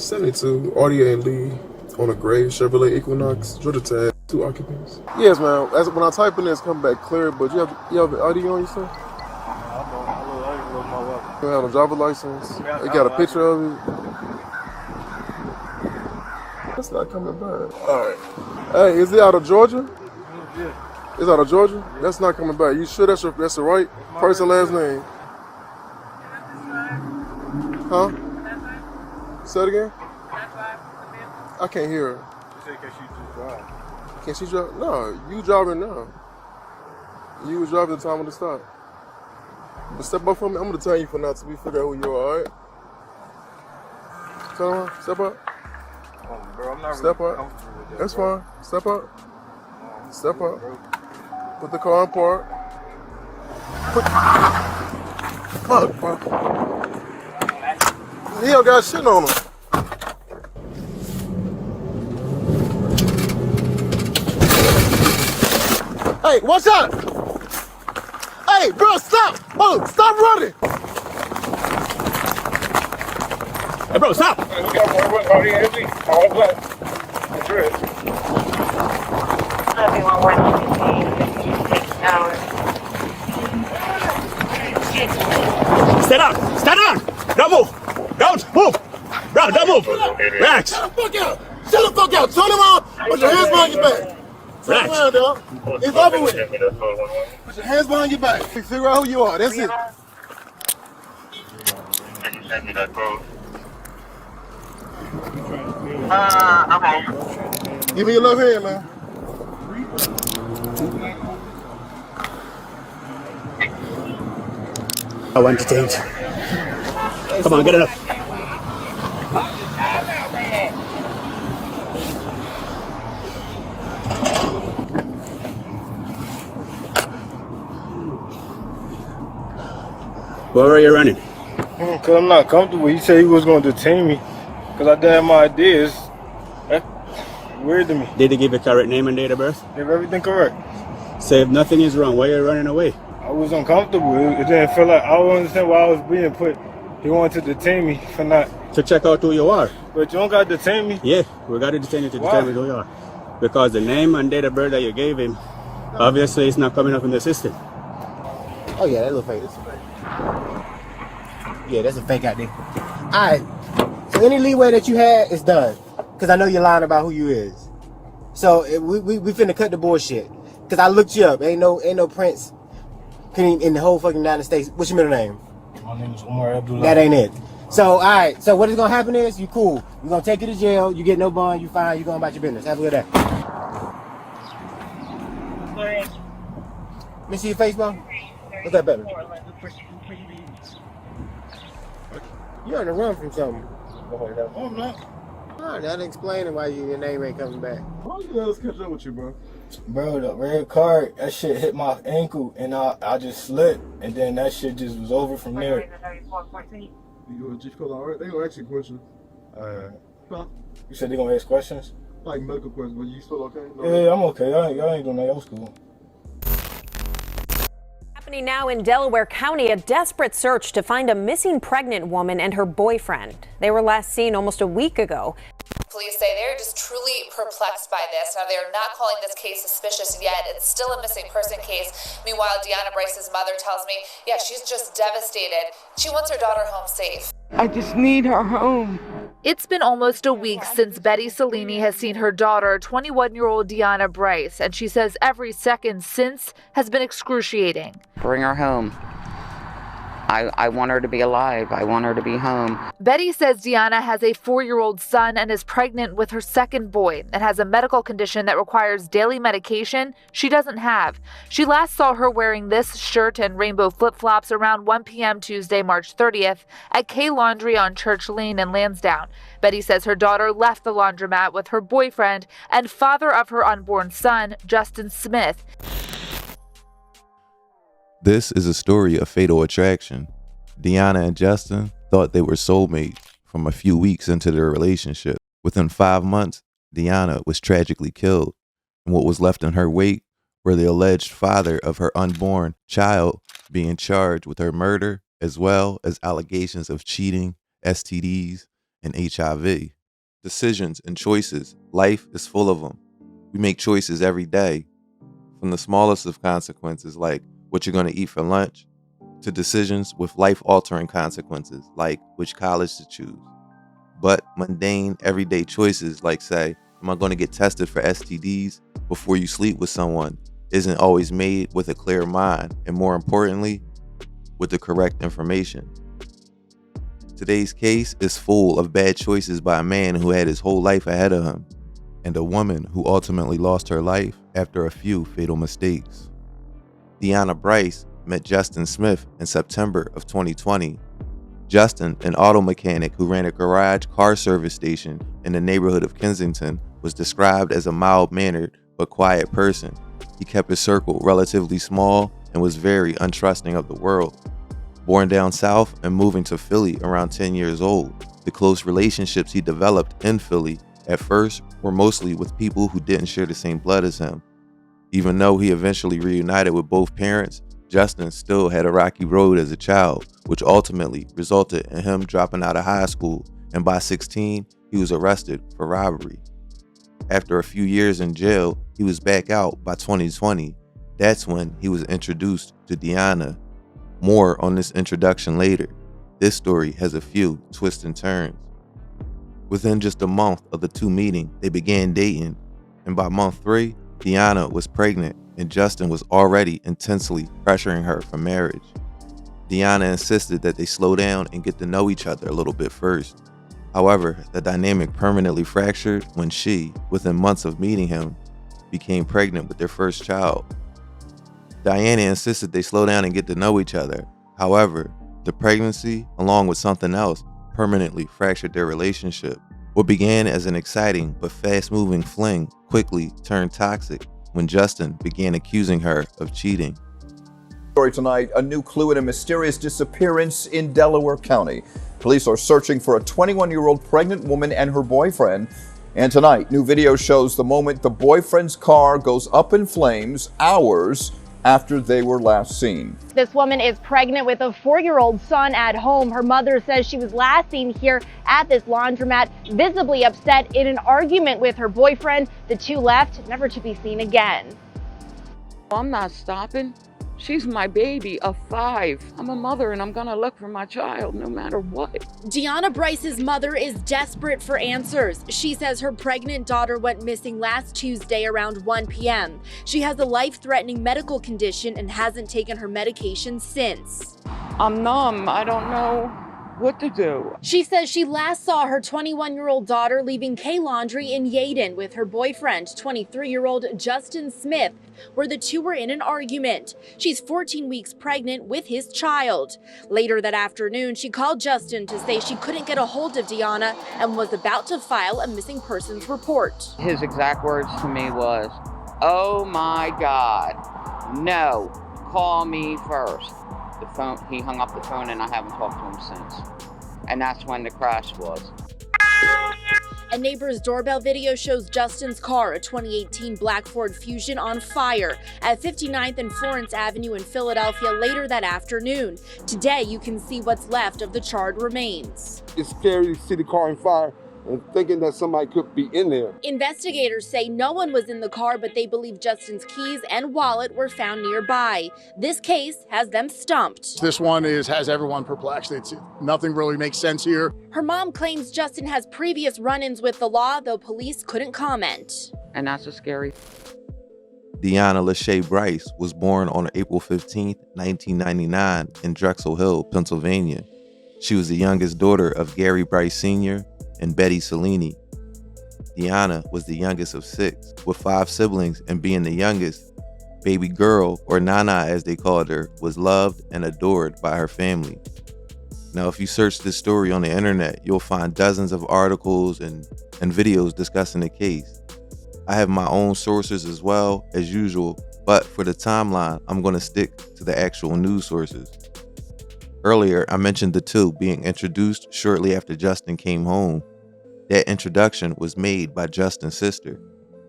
72, Audio and Lee on a gray Chevrolet Equinox, Georgia tag, 2 occupants. Yes, man. When I type in this, come back clear, but you have the ID on you, sir? You have a driver's license. You got a picture of it. That's not coming back. All right. Hey, is it out of Georgia? Yeah. It's out of Georgia? Yeah. That's not coming back. You sure that's the right person, last name? Huh? Say it again? I can't hear her. You said, can she just drive? Can she drive? No, you driving now. You was driving the time of the stop. But step up for me. I'm going to tell you for now till we figure out who you are, all right? Turn around. Step up. Bro, I'm not Step really up. comfortable with that, That's bro. fine. Step up. Step up. Put the car in park. Fuck, bro. He don't got shit on him. Hey, watch out! Hey, bro, stop! Oh, stop running! Hey, bro, stop! Hey, we got one party empty. All black. That's right. Stay down! Stand down! Don't move! Don't move! Bro, don't move! Relax! Shut the fuck out! Shut the fuck out! Turn around! Put your hands behind your back! Turn around, dog. It's over with. Put your hands behind your back. Figure out who you are. That's it. Can you send me that code? Okay. Give me your left hand, man. I want to change. Come on, get it up. Where are you running? Because I'm not comfortable. He said he was going to detain me because I didn't have my ideas. That's weird to me. Did they give you correct name and date of birth? They have everything correct. So if nothing is wrong, why are you running away? I was uncomfortable. It didn't feel like I don't understand why I was being put. He wanted to detain me for not. To check out who you are. But you don't got to detain me. Yeah, we got to detain you to Why? determine who you are. Because the name and date of birth that you gave him, obviously it's not coming up in the system. Oh yeah, that little fake. Yeah, that's a fake out there. Alright. So any leeway that you had is done. Cause I know you're lying about who you is. So we finna cut the bullshit. Cause I looked you up. Ain't no Prince in the whole fucking United States. What's your middle name? My name is Omar Abdullah. That ain't it. So alright, so what is gonna happen is you cool. We're gonna take you to jail, you get no bond, you fine, you going about your business. Have a good day. Let me see your face, bro. What's that, baby? You're on the run from something. Oh, I'm not. Alright, that explaining why your name ain't coming back. Why don't you let us catch up with you, bro? Bro, the red card, that shit hit my ankle and I just slipped and then that shit just was over from there. You feel alright? They gonna ask you a question. Huh? You said they gonna ask questions? Like medical questions, but you still okay? No. Yeah, I'm okay. Y'all ain't doing that. Y'all cool. Happening now in Delaware County, a desperate search to find a missing pregnant woman and her boyfriend. They were last seen almost a week ago. Police say they're just truly perplexed by this. Now, they're not calling this case suspicious yet. It's still a missing person case. Meanwhile, Deanna Bryce's mother tells me, yeah, she's just devastated. She wants her daughter home safe. I just need her home. It's been almost a week since Betty Cellini has seen her daughter, 21-year-old Deanna Bryce, and she says every second since has been excruciating. Bring her home. I want her to be alive. I want her to be home. Betty says Deanna has a 4-year-old son and is pregnant with her second boy and has a medical condition that requires daily medication she doesn't have. She last saw her wearing this shirt and rainbow flip-flops around 1 p.m. Tuesday, March 30th at K Laundry on Church Lane in Lansdowne. Betty says her daughter left the laundromat with her boyfriend and father of her unborn son, Justin Smith. This is a story of fatal attraction. Deanna and Justin thought they were soulmates from a few weeks into their relationship. Within 5 months, Deanna was tragically killed, and what was left in her wake were the alleged father of her unborn child being charged with her murder, as well as allegations of cheating, STDs, and HIV. Decisions and choices. Life is full of them. We make choices every day, from the smallest of consequences, like what you're going to eat for lunch, to decisions with life-altering consequences, like which college to choose. But mundane, everyday choices, like say, am I going to get tested for STDs before you sleep with someone, isn't always made with a clear mind, and more importantly, with the correct information. Today's case is full of bad choices by a man who had his whole life ahead of him, and a woman who ultimately lost her life after a few fatal mistakes. Deanna Bryce met Justin Smith in September of 2020. Justin, an auto mechanic who ran a garage car service station in the neighborhood of Kensington, was described as a mild-mannered but quiet person. He kept his circle relatively small and was very untrusting of the world. Born down south and moving to Philly around 10 years old, the close relationships he developed in Philly at first were mostly with people who didn't share the same blood as him. Even though he eventually reunited with both parents, Justin still had a rocky road as a child, which ultimately resulted in him dropping out of high school, and by 16, he was arrested for robbery. After a few years in jail, he was back out by 2020. That's when he was introduced to Deanna. More on this introduction later. This story has a few twists and turns. Within just a month of the two meeting, they began dating, and by month 3, Deanna was pregnant and Justin was already intensely pressuring her for marriage. Deanna insisted that they slow down and get to know each other a little bit first. However, the dynamic permanently fractured when she, within months of meeting him, became pregnant with their first child. Diana insisted they slow down and get to know each other. However, the pregnancy, along with something else, permanently fractured their relationship. What began as an exciting but fast-moving fling quickly turned toxic when Justin began accusing her of cheating. Story tonight, a new clue in a mysterious disappearance in Delaware County. Police are searching for a 21-year-old pregnant woman and her boyfriend. And tonight, new video shows the moment the boyfriend's car goes up in flames hours after they were last seen. This woman is pregnant with a 4-year-old son at home. Her mother says she was last seen here at this laundromat, visibly upset in an argument with her boyfriend. The two left, never to be seen again. I'm not stopping. She's my baby of 5. I'm a mother and I'm gonna look for my child no matter what. Deanna Bryce's mother is desperate for answers. She says her pregnant daughter went missing last Tuesday around 1 p.m. She has a life-threatening medical condition and hasn't taken her medication since. I'm numb. I don't know what to do. She says she last saw her 21-year-old daughter leaving K Laundry in Yeadon with her boyfriend, 23-year-old Justin Smith, where the two were in an argument. She's 14 weeks pregnant with his child. Later that afternoon, she called Justin to say she couldn't get a hold of Deanna and was about to file a missing persons report. His exact words to me was, "Oh my God, no, call me first." The phone, he hung up the phone and I haven't talked to him since. And that's when the crash was. A neighbor's doorbell video shows Justin's car, a 2018 black Ford Fusion, on fire at 59th and Florence Avenue in Philadelphia later that afternoon. Today, you can see what's left of the charred remains. It's scary to see the car on fire and thinking that somebody could be in there. Investigators say no one was in the car, but they believe Justin's keys and wallet were found nearby. This case has them stumped. This one has everyone perplexed. Nothing really makes sense here. Her mom claims Justin has previous run-ins with the law, though police couldn't comment. And that's a scary. Deanna Lachey Bryce was born on April 15, 1999 in Drexel Hill, Pennsylvania. She was the youngest daughter of Gary Bryce Sr. and Betty Cellini. Deanna was the youngest of 6, with 5 siblings, and being the youngest, baby girl, or Nana as they called her, was loved and adored by her family. Now, if you search this story on the internet, you'll find dozens of articles and videos discussing the case. I have my own sources as well, as usual, but for the timeline, I'm going to stick to the actual news sources. Earlier, I mentioned the two being introduced shortly after Justin came home. That introduction was made by Justin's sister,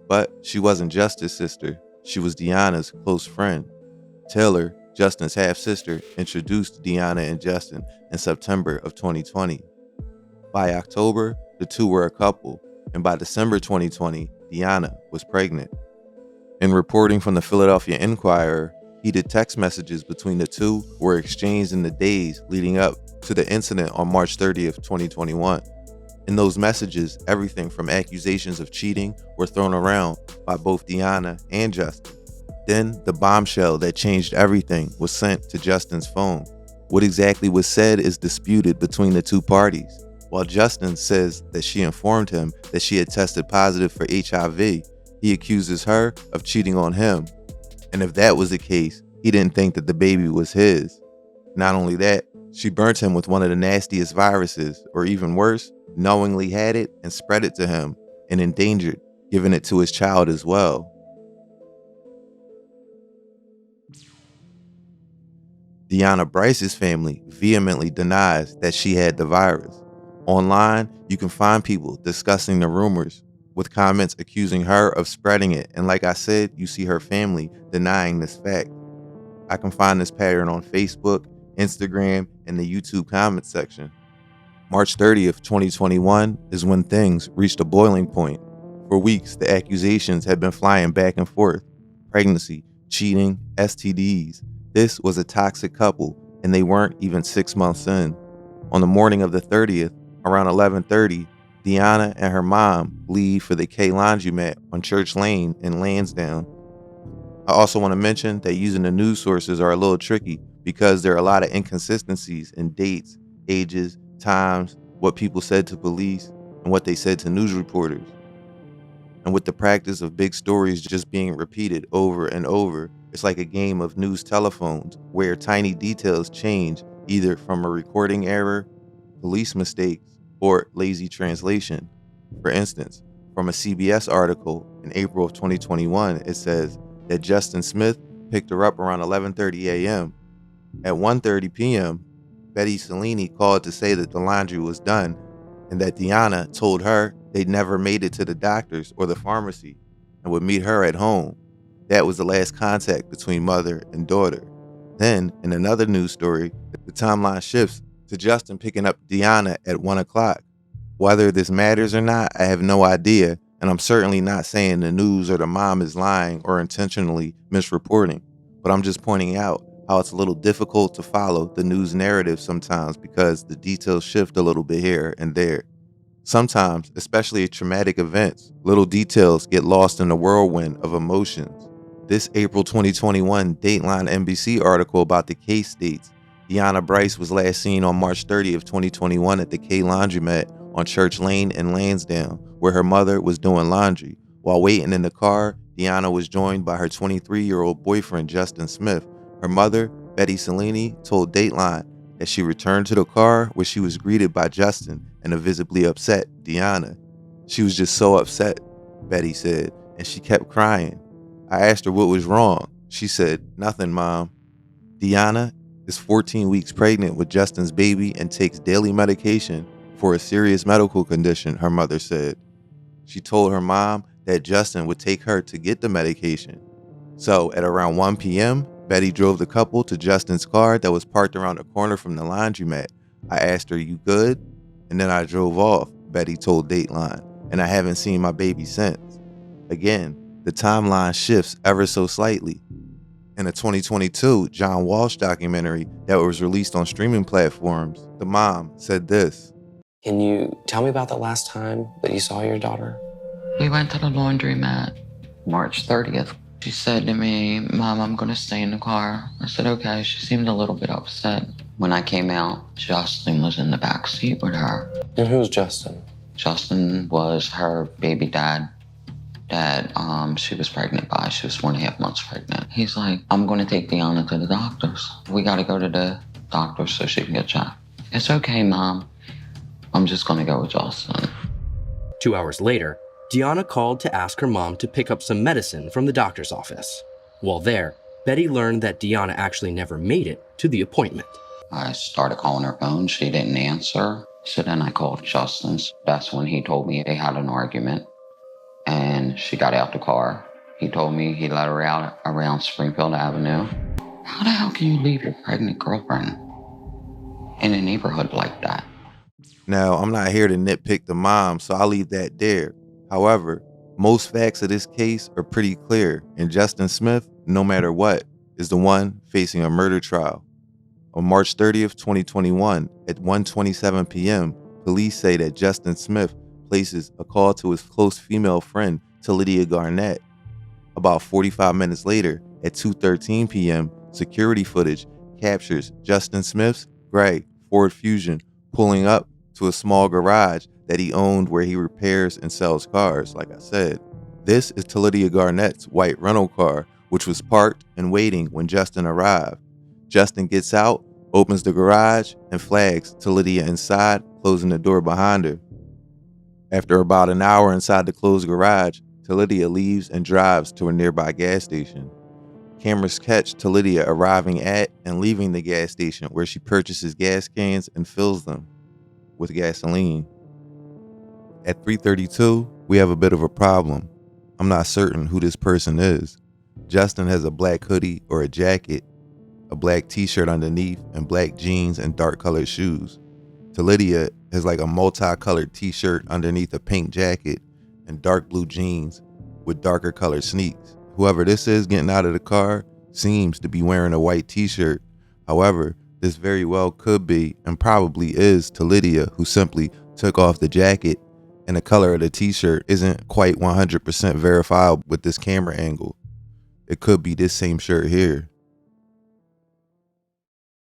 but she wasn't just his sister. She was Deanna's close friend. Taylor, Justin's half-sister, introduced Deanna and Justin in September of 2020. By October, the two were a couple, and by December 2020, Deanna was pregnant. In reporting from the Philadelphia Inquirer, heated text messages between the two were exchanged in the days leading up to the incident on March 30th, 2021. In those messages, everything from accusations of cheating were thrown around by both Deanna and Justin. Then, the bombshell that changed everything was sent to Justin's phone. What exactly was said is disputed between the two parties. While Justin says that she informed him that she had tested positive for HIV, he accuses her of cheating on him. And if that was the case, he didn't think that the baby was his. Not only that, she burnt him with one of the nastiest viruses, or even worse, knowingly had it and spread it to him and endangered giving it to his child as well. Deanna Bryce's family vehemently denies that she had the virus. Online, you can find people discussing the rumors, with comments accusing her of spreading it, and like I said, you see her family denying this fact. I can find this pattern on Facebook, Instagram, and the YouTube comment section. March 30th, 2021 is when things reached a boiling point. For weeks, the accusations had been flying back and forth. Pregnancy, cheating, STDs. This was a toxic couple, and they weren't even 6 months in. On the morning of the 30th, around 11:30, Deanna and her mom leave for the K Laundromat on Church Lane in Lansdowne. I also want to mention that using the news sources are a little tricky because there are a lot of inconsistencies in dates, ages, times, what people said to police, and what they said to news reporters. And with the practice of big stories just being repeated over and over, it's like a game of news telephones where tiny details change either from a recording error, police mistakes, or lazy translation. For instance, from a CBS article in April of 2021, it says that Justin Smith picked her up around 11:30 a.m. At 1:30 p.m., Betty Cellini called to say that the laundry was done and that Deanna told her they'd never made it to the doctor's or the pharmacy and would meet her at home. That was the last contact between mother and daughter. Then, in another news story, the timeline shifts to Justin picking up Deanna at 1 o'clock. Whether this matters or not, I have no idea, and I'm certainly not saying the news or the mom is lying or intentionally misreporting, but I'm just pointing out how it's a little difficult to follow the news narrative sometimes because the details shift a little bit here and there. Sometimes, especially at traumatic events, little details get lost in the whirlwind of emotions. This April 2021 Dateline NBC article about the case states Deanna Bryce was last seen on March 30th, 2021 at the K Laundromat on Church Lane in Lansdowne, where her mother was doing laundry. While waiting in the car, Deanna was joined by her 23-year-old boyfriend, Justin Smith. Her mother, Betty Cellini, told Dateline that she returned to the car where she was greeted by Justin and a visibly upset Deanna. She was just so upset, Betty said, and she kept crying. I asked her what was wrong. She said, "Nothing, Mom." Deanna is 14 weeks pregnant with Justin's baby and takes daily medication for a serious medical condition, her mother said. She told her mom that Justin would take her to get the medication. So at around 1 p.m., Betty drove the couple to Justin's car that was parked around the corner from the laundromat. I asked her, "You good?" And then I drove off, Betty told Dateline, and I haven't seen my baby since. Again, the timeline shifts ever so slightly. In a 2022 John Walsh documentary that was released on streaming platforms, the mom said this. Can you tell me about the last time that you saw your daughter? We went to the laundromat March 30th. She said to me, "Mom, I'm going to stay in the car." I said, "Okay." She seemed a little bit upset. When I came out, Justin was in the back seat with her. And who's Justin? Justin was her baby dad that she was pregnant by. She was 4.5 months pregnant. He's like, "I'm going to take Deanna to the doctors. We got to go to the doctor so she can get checked." "It's okay, Mom. I'm just going to go with Justin." 2 hours later, Deanna called to ask her mom to pick up some medicine from the doctor's office. While there, Betty learned that Deanna actually never made it to the appointment. I started calling her phone. She didn't answer. So then I called Justin's. That's when he told me they had an argument. And she got out the car. He told me he let her out around Springfield Avenue. How the hell can you leave your pregnant girlfriend in a neighborhood like that? Now, I'm not here to nitpick the mom, so I'll leave that there. However, most facts of this case are pretty clear, and Justin Smith, no matter what, is the one facing a murder trial. On March 30th, 2021, at 1:27 p.m., police say that Justin Smith places a call to his close female friend, Lydia Garnett. About 45 minutes later, at 2:13 p.m., security footage captures Justin Smith's gray Ford Fusion pulling up to a small garage that he owned where he repairs and sells cars, like I said. This is Lydia Garnett's white rental car, which was parked and waiting when Justin arrived. Justin gets out, opens the garage, and flags Lydia inside, closing the door behind her. After about an hour inside the closed garage, Lydia leaves and drives to a nearby gas station. Cameras catch Lydia arriving at and leaving the gas station, where she purchases gas cans and fills them with gasoline. At 3:32, we have a bit of a problem. I'm not certain who this person is. Justin has a black hoodie or a jacket, a black t-shirt underneath, and black jeans and dark colored shoes. Lydia has like a multicolored t-shirt underneath a pink jacket and dark blue jeans with darker colored sneaks. Whoever this is getting out of the car seems to be wearing a white t-shirt. However, this very well could be and probably is Lydia, who simply took off the jacket, and the color of the t-shirt isn't quite 100% verifiable with this camera angle. It could be this same shirt here.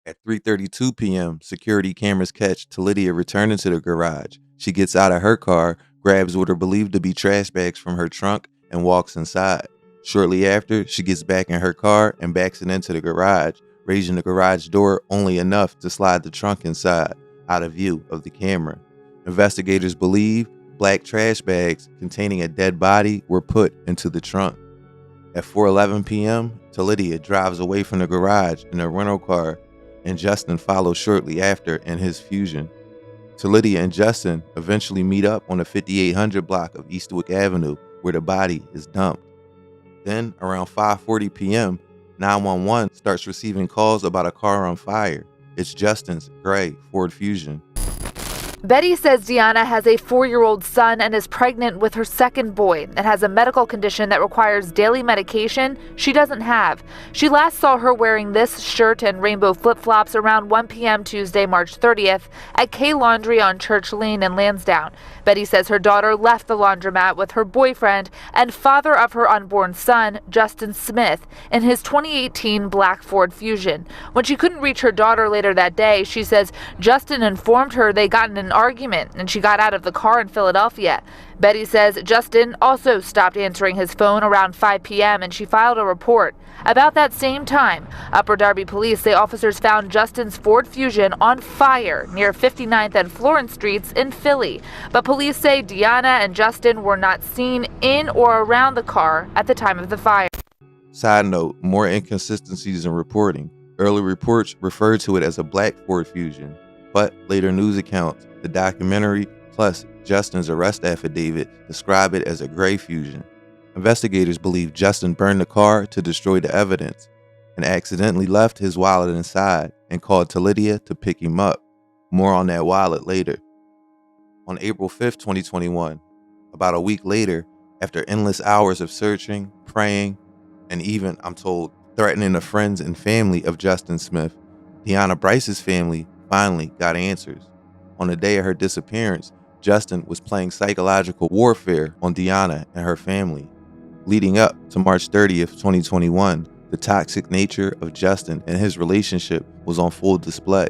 At 3:32 p.m., security cameras catch Lydia returning to the garage. She gets out of her car, grabs what are believed to be trash bags from her trunk, and walks inside. Shortly after, she gets back in her car and backs it into the garage, raising the garage door only enough to slide the trunk inside, out of view of the camera. Investigators believe black trash bags containing a dead body were put into the trunk. At 4:11 p.m., Lydia drives away from the garage in a rental car, and Justin follows shortly after in his Fusion. Lydia and Justin eventually meet up on the 5800 block of Eastwick Avenue, where the body is dumped. Then, around 5:40 p.m., 911 starts receiving calls about a car on fire. It's Justin's gray Ford Fusion. Betty says Deanna has a 4-year-old son and is pregnant with her second boy and has a medical condition that requires daily medication she doesn't have. She last saw her wearing this shirt and rainbow flip-flops around 1 p.m. Tuesday, March 30th at K Laundry on Church Lane in Lansdowne. Betty says her daughter left the laundromat with her boyfriend and father of her unborn son, Justin Smith, in his 2018 black Ford Fusion. When she couldn't reach her daughter later that day, she says Justin informed her they got in an argument and she got out of the car in Philadelphia. Betty says Justin also stopped answering his phone around 5 p.m. and she filed a report. About that same time, Upper Darby police say officers found Justin's Ford Fusion on fire near 59th and Florence Streets in Philly. But police say Deanna and Justin were not seen in or around the car at the time of the fire. Side note, more inconsistencies in reporting. Early reports referred to it as a black Ford Fusion, but later news accounts, the documentary, plus Justin's arrest affidavit describe it as a gray Fusion. Investigators believe Justin burned the car to destroy the evidence and accidentally left his wallet inside and called Lydia to pick him up. More on that wallet later. On April 5th, 2021, about a week later, after endless hours of searching, praying, and even, I'm told, threatening the friends and family of Justin Smith, Deanna Bryce's family finally got answers. On the day of her disappearance, Justin was playing psychological warfare on Deanna and her family. Leading up to March 30th, 2021, the toxic nature of Justin and his relationship was on full display.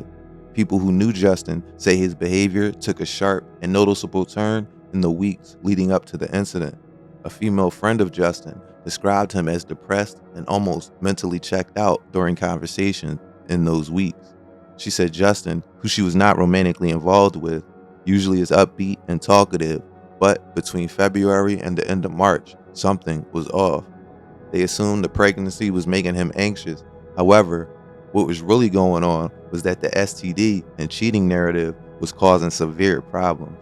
People who knew Justin say his behavior took a sharp and noticeable turn in the weeks leading up to the incident. A female friend of Justin described him as depressed and almost mentally checked out during conversations in those weeks. She said Justin, who she was not romantically involved with, usually is upbeat and talkative, but between February and the end of March, something was off. They assumed the pregnancy was making him anxious. However, what was really going on was that the STD and cheating narrative was causing severe problems.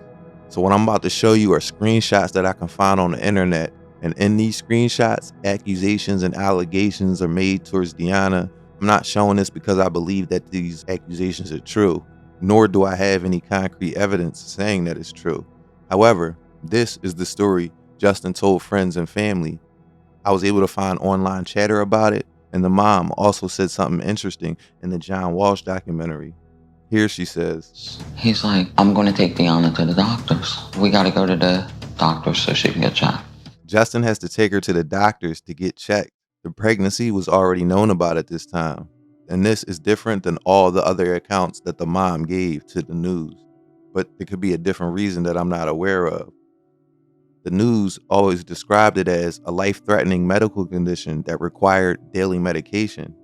So what I'm about to show you are screenshots that I can find on the internet, and in these screenshots, accusations and allegations are made towards Deanna. I'm not showing this because I believe that these accusations are true. nor do I have any concrete evidence saying that it's true. However, this is the story Justin told friends and family. I was able to find online chatter about it, and the mom also said something interesting in the John Walsh documentary. Here she says, He's like, I'm going to take Deanna to the doctors. We got to go to the doctors so she can get checked. Justin has to take her to the doctors to get checked. The pregnancy was already known about at this time, and this is different than all the other accounts that the mom gave to the news. But there could be a different reason that I'm not aware of. The news always described it as a life-threatening medical condition that required daily medication.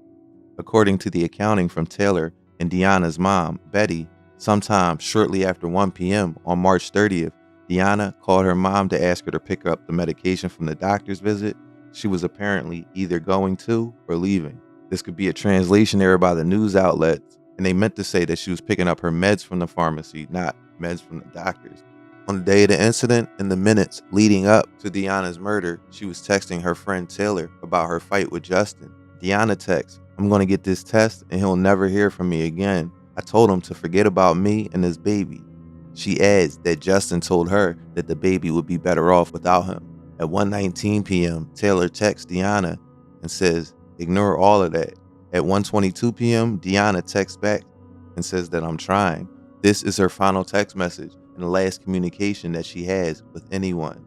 According to the accounting from Taylor and Deanna's mom, Betty, sometime shortly after 1 p.m. on March 30th, Deanna called her mom to ask her to pick up the medication from the doctor's visit. She was apparently either going to or leaving. This could be a translation error by the news outlets, and they meant to say that she was picking up her meds from the pharmacy, not meds from the doctors. On the day of the incident, in the minutes leading up to Deanna's murder, she was texting her friend Taylor about her fight with Justin. Deanna texts, I'm going to get this test and he'll never hear from me again. I told him to forget about me and his baby. She adds that Justin told her that the baby would be better off without him. At 1:19 p.m., Taylor texts Deanna and says, ignore all of that. At 1:22 p.m., Deanna texts back and says that I'm trying. This is her final text message and the last communication that she has with anyone.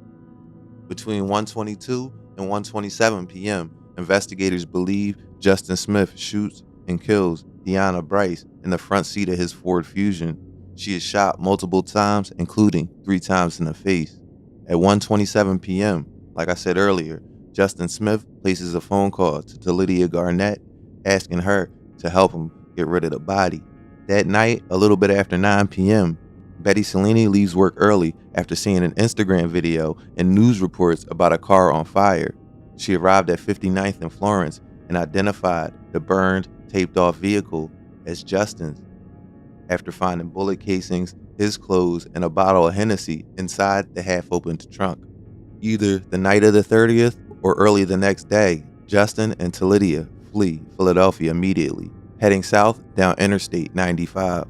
Between 1:22 and 1:27 p.m., investigators believe Justin Smith shoots and kills Deanna Bryce in the front seat of his Ford Fusion. She is shot multiple times, including 3 times in the face. At 1:27 p.m., like I said earlier, Justin Smith places a phone call to Lydia Garnett, asking her to help him get rid of the body. That night, a little bit after 9 p.m., Betty Cellini leaves work early after seeing an Instagram video and news reports about a car on fire. She arrived at 59th and Florence and identified the burned, taped-off vehicle as Justin's after finding bullet casings, his clothes, and a bottle of Hennessy inside the half-opened trunk. Either the night of the 30th or early the next day, Justin and Lydia flee Philadelphia immediately, heading south down Interstate 95.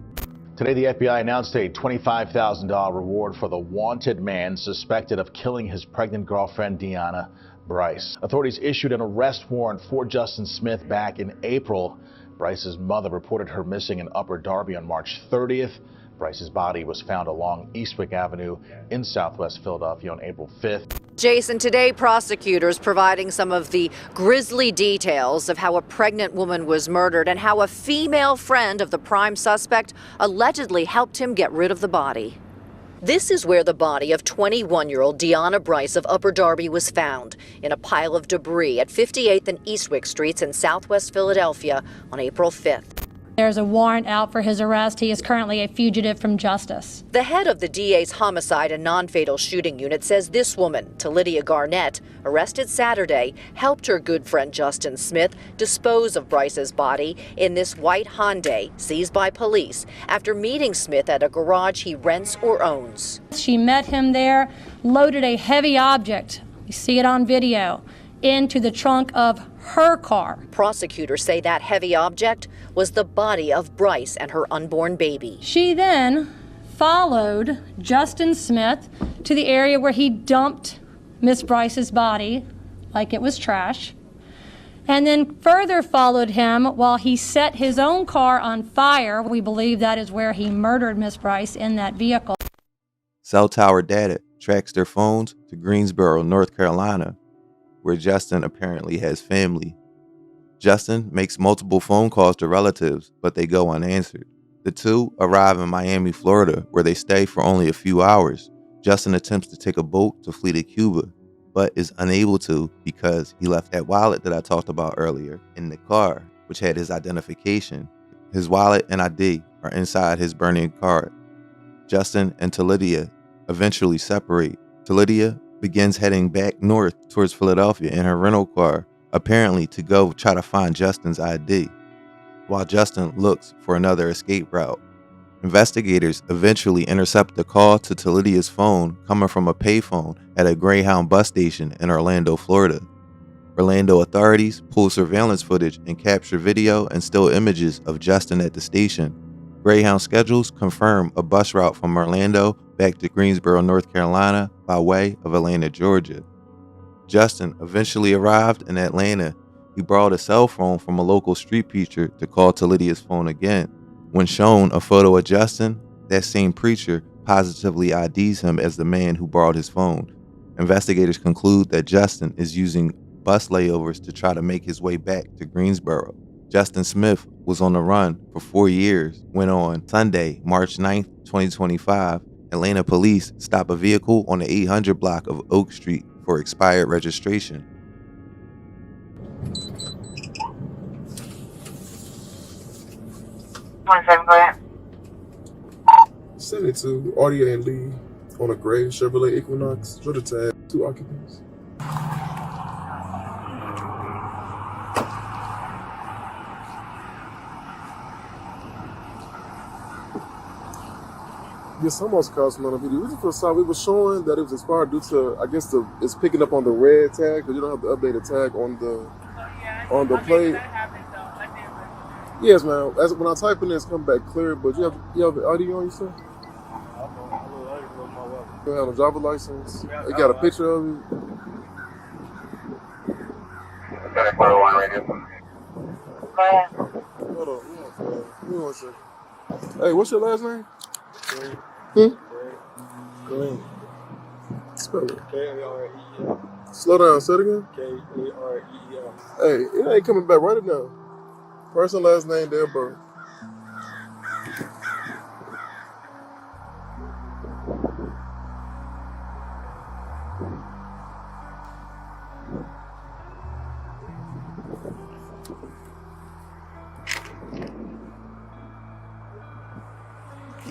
Today, the FBI announced a $25,000 reward for the wanted man suspected of killing his pregnant girlfriend, Deanna Bryce. Authorities issued an arrest warrant for Justin Smith back in April. Bryce's mother reported her missing in Upper Darby on March 30th. Bryce's body was found along Eastwick Avenue in Southwest Philadelphia on April 5th. Jason, today prosecutors providing some of the grisly details of how a pregnant woman was murdered and how a female friend of the prime suspect allegedly helped him get rid of the body. This is where the body of 21-year-old Deanna Bryce of Upper Darby was found, in a pile of debris at 58th and Eastwick Streets in Southwest Philadelphia on April 5th. There's a warrant out for his arrest. He is currently a fugitive from justice. The head of the DA's homicide and non-fatal shooting unit says this woman, Lydia Garnett, arrested Saturday, helped her good friend Justin Smith dispose of Bryce's body in this white Hyundai seized by police after meeting Smith at a garage he rents or owns. She met him there, loaded a heavy object, you see it on video, into the trunk of her car. Prosecutors say that heavy object was the body of Bryce and her unborn baby. She then followed Justin Smith to the area where he dumped Miss Bryce's body like it was trash, and then further followed him while he set his own car on fire. We believe that is where he murdered Miss Bryce, in that vehicle. Cell tower data tracks their phones to Greensboro, North Carolina, where Justin apparently has family. Justin makes multiple phone calls to relatives, but they go unanswered. The two arrive in Miami, Florida, where they stay for only a few hours. Justin attempts to take a boat to flee to Cuba, but is unable to because he left that wallet that I talked about earlier in the car, which had his identification. His wallet and ID are inside his burning car. Justin and Lydia eventually separate. Lydia begins heading back north towards Philadelphia in her rental car, apparently to go try to find Justin's ID, while Justin looks for another escape route. Investigators eventually intercept the call to Lydia's phone coming from a payphone at a Greyhound bus station in Orlando, Florida. Orlando authorities pull surveillance footage and capture video and still images of Justin at the station. Greyhound schedules confirm a bus route from Orlando back to Greensboro, North Carolina by way of Atlanta, Georgia. Justin eventually arrived in Atlanta. He borrowed a cell phone from a local street preacher to call to Lydia's phone again. When shown a photo of Justin, that same preacher positively IDs him as the man who borrowed his phone. Investigators conclude that Justin is using bus layovers to try to make his way back to Greensboro. Justin Smith was on the run for 4 years when on Sunday, March 9th, 2025, Atlanta police stopped a vehicle on the 800 block of Oak Street for expired registration. Send it to Audia and Lee on a gray Chevrolet Equinox. Show the tag, 2 occupants. Yeah, someone's cars on the video. This is for side. We were showing that it was expired due to, I guess, it's picking up on the red tag because you don't have the updated tag on the plate. Yes, man. When I type in this, come back clear. But you have the ID on you, sir? You have a driver's license. You got a picture of it. Hold on. Give me 1 second. Hey, what's your last name? Green. Spell it. K-A-R-E-L. Slow down. Say it again. K-A-R-E-L. Hey, it ain't coming back. Write it down. Person, last name, date of birth.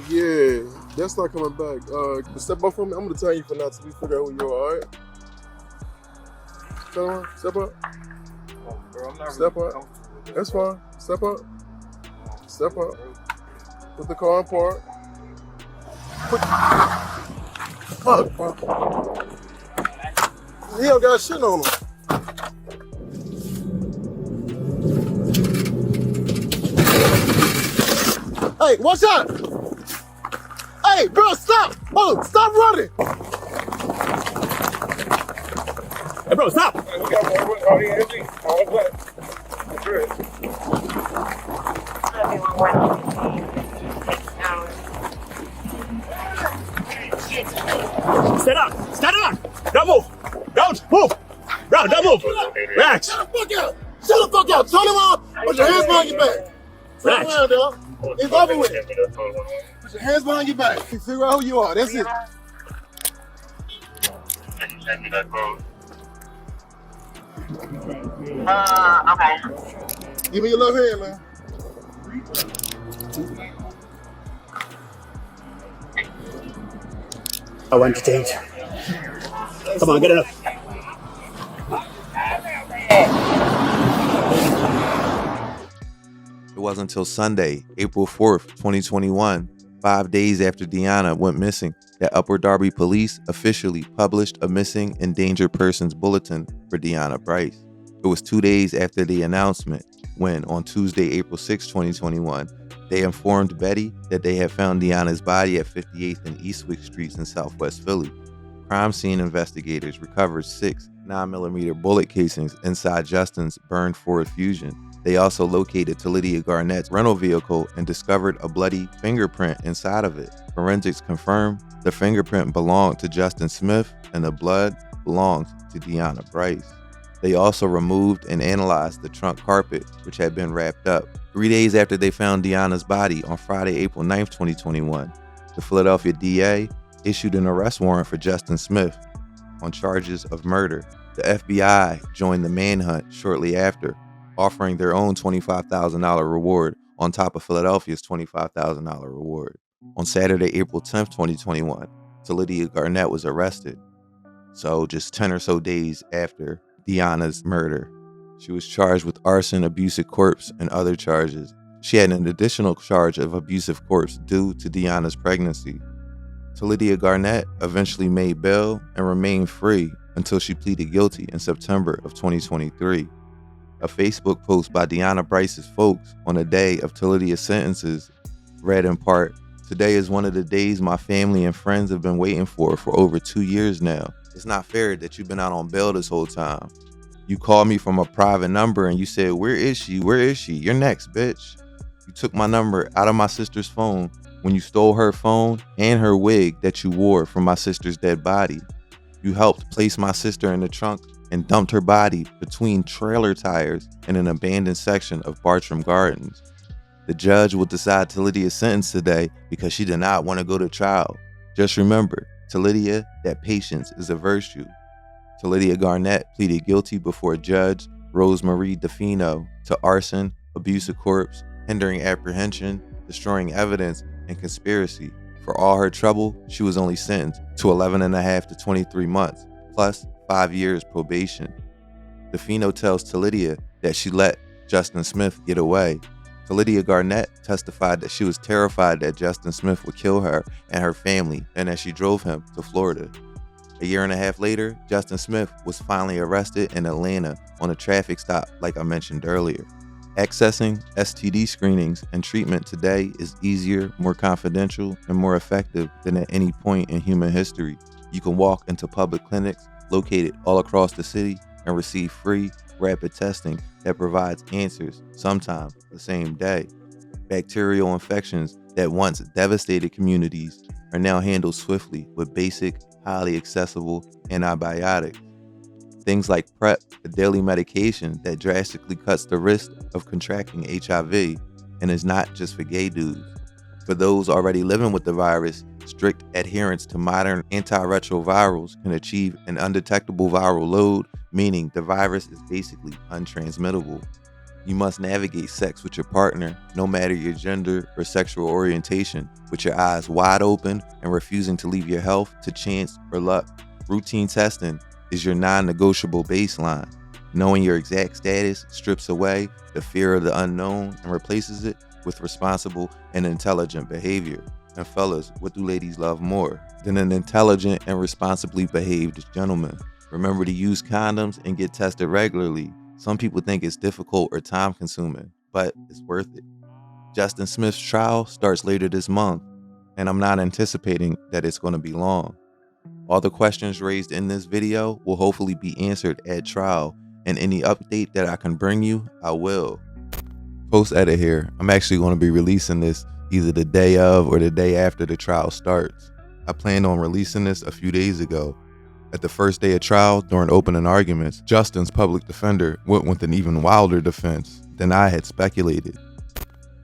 Yeah, that's not coming back. Step up from me. I'm gonna tell you for now till we figure out who you are, alright? Come on, step up. Step up. That's fine. Step up. Step up. Put the car in park. Fuck, bro. He don't got shit on him. Hey, watch out! Hey, bro, stop! Oh, stop running! Hey, bro, stop! Stand up! Stand up! Don't move! Don't move! Bro, don't move! Relax! Shut the fuck out! Shut the fuck out! Turn around! Put your hands behind your back! Turn around, dog! It's over with! Put your hands behind your back. Figure out who you are. That's it. Send me that code. Okay. Give me your left hand, man. I want to change. Come on, get it up. It wasn't until Sunday, April 4th, 2021, 5 days after Deanna went missing, that Upper Darby police officially published a missing endangered persons bulletin for Deanna Bryce. It was 2 days after the announcement when, on Tuesday, April 6, 2021, they informed Betty that they had found Deanna's body at 58th and Eastwick Streets in Southwest Philly. Crime scene investigators recovered 6 9mm bullet casings inside Justin's burned Ford Fusion. They also located Lydia Garnett's rental vehicle and discovered a bloody fingerprint inside of it. Forensics confirmed the fingerprint belonged to Justin Smith and the blood belonged to Deanna Bryce. They also removed and analyzed the trunk carpet, which had been wrapped up. 3 days after they found Deanna's body on Friday, April 9th, 2021, the Philadelphia DA issued an arrest warrant for Justin Smith on charges of murder. The FBI joined the Manhunt shortly after, offering their own $25,000 reward on top of Philadelphia's $25,000 reward. On Saturday, April 10th, 2021, Lydia Garnett was arrested. So just 10 or so days after Deanna's murder, she was charged with arson, abusive corpse, and other charges. She had an additional charge of abusive corpse due to Deanna's pregnancy. Lydia Garnett eventually made bail and remained free until she pleaded guilty in September of 2023. A Facebook post by Deanna Bryce's folks on the day of Lydia's sentences read in part, "Today is one of the days my family and friends have been waiting for over 2 years now. It's not fair that you've been out on bail this whole time. You called me from a private number and you said, 'Where is she? Where is she? You're next, bitch.' You took my number out of my sister's phone when you stole her phone and her wig that you wore from my sister's dead body. You helped place my sister in the trunk and dumped her body between trailer tires in an abandoned section of Bartram Gardens. The judge will decide to Lydia's sentence today because she did not want to go to trial. Just remember, to Lydia, that patience is a virtue." To Lydia Garnett pleaded guilty before Judge Rosemarie DeFino to arson, abuse of corpse, hindering apprehension, destroying evidence, and conspiracy. For all her trouble, she was only sentenced to 11.5 to 23 months, plus 5 years probation. DeFino tells Lydia that she let Justin Smith get away. Lydia Garnett testified that she was terrified that Justin Smith would kill her and her family, and that she drove him to Florida. A year and a half later, Justin Smith was finally arrested in Atlanta on a traffic stop like I mentioned earlier. Accessing STD screenings and treatment today is easier, more confidential, and more effective than at any point in human history. You can walk into public clinics located all across the city and receive free, rapid testing that provides answers, sometimes the same day. Bacterial infections that once devastated communities are now handled swiftly with basic, highly accessible antibiotics. Things like PrEP, a daily medication that drastically cuts the risk of contracting HIV and is not just for gay dudes. For those already living with the virus, strict adherence to modern antiretrovirals can achieve an undetectable viral load, meaning the virus is basically untransmittable. You must navigate sex with your partner, no matter your gender or sexual orientation, with your eyes wide open and refusing to leave your health to chance or luck. Routine testing is your non-negotiable baseline. Knowing your exact status strips away the fear of the unknown and replaces it with responsible and intelligent behavior. And fellas, what do ladies love more than an intelligent and responsibly behaved gentleman? Remember to use condoms and get tested regularly. Some people think it's difficult or time consuming, but it's worth it. Justin Smith's trial starts later this month, and I'm not anticipating that it's going to be long. All the questions raised in this video will hopefully be answered at trial, and any update that I can bring you, I will. Post edit here. I'm actually going to be releasing this either the day of or the day after the trial starts. I planned on releasing this a few days ago. At the first day of trial, during opening arguments, Justin's public defender went with an even wilder defense than I had speculated.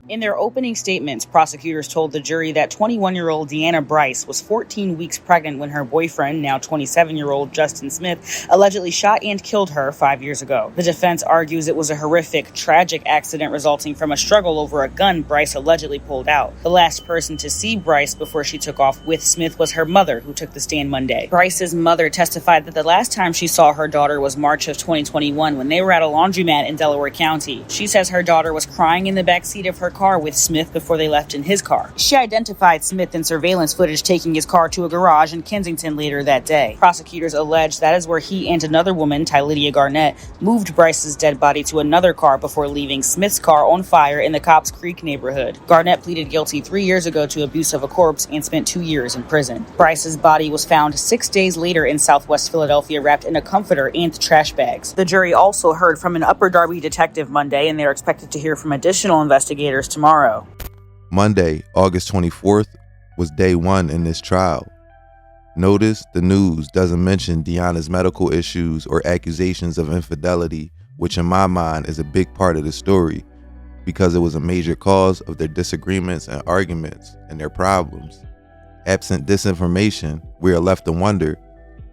In their opening statements, prosecutors told the jury that 21-year-old Deanna Bryce was 14 weeks pregnant when her boyfriend, now 27-year-old Justin Smith, allegedly shot and killed her 5 years ago. The defense argues it was a horrific, tragic accident resulting from a struggle over a gun Bryce allegedly pulled out. The last person to see Bryce before she took off with Smith was her mother, who took the stand Monday. Bryce's mother testified that the last time she saw her daughter was March of 2021 when they were at a laundromat in Delaware County. She says her daughter was crying in the backseat of her car with Smith before they left in his car. She identified Smith in surveillance footage taking his car to a garage in Kensington later that day. Prosecutors allege that is where he and another woman, Lydia Garnett, moved Bryce's dead body to another car before leaving Smith's car on fire in the Cobbs Creek neighborhood. Garnett pleaded guilty 3 years ago to abuse of a corpse and spent 2 years in prison. Bryce's body was found 6 days later in Southwest Philadelphia wrapped in a comforter and trash bags. The jury also heard from an Upper Darby detective Monday, and they are expected to hear from additional investigators tomorrow. Monday, August 24th, was day one in this trial. Notice the news doesn't mention Deanna's medical issues or accusations of infidelity, which in my mind is a big part of the story because it was a major cause of their disagreements and arguments and their problems. Absent disinformation, we are left to wonder,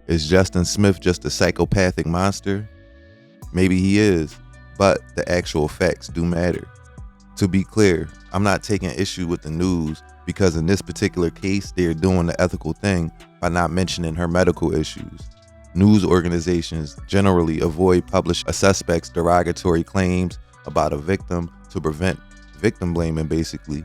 is Justin Smith just a psychopathic monster? Maybe he is, but the actual facts do matter. To be clear, I'm not taking issue with the news because in this particular case, they are doing the ethical thing by not mentioning her medical issues. News organizations generally avoid publishing a suspect's derogatory claims about a victim to prevent victim blaming, basically,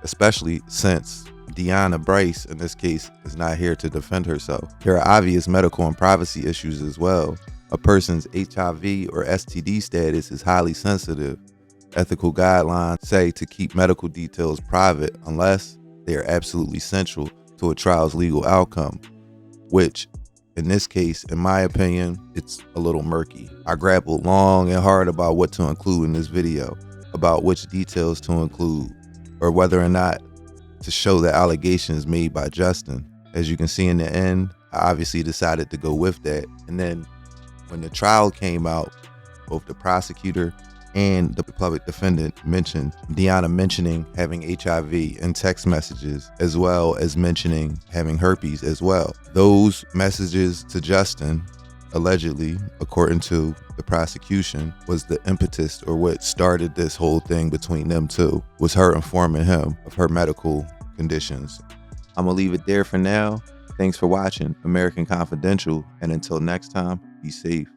especially since Deanna Bryce, in this case, is not here to defend herself. There are obvious medical and privacy issues as well. A person's HIV or STD status is highly sensitive. ethical guidelines say to keep medical details private unless they are absolutely essential to a trial's legal outcome, which in this case, in my opinion, it's a little murky. I grappled long and hard about what to include in this video, about which details to include, or whether or not to show the allegations made by Justin. As you can see in the end, I obviously decided to go with that. And then when the trial came out, both the prosecutor and the public defendant mentioned Deanna mentioning having HIV in text messages, as well as mentioning having herpes as well. Those messages to Justin, allegedly, according to the prosecution, was the impetus or what started this whole thing between them two, was her informing him of her medical conditions. I'm gonna leave it there for now. Thanks for watching American Confidential, and until next time, be safe.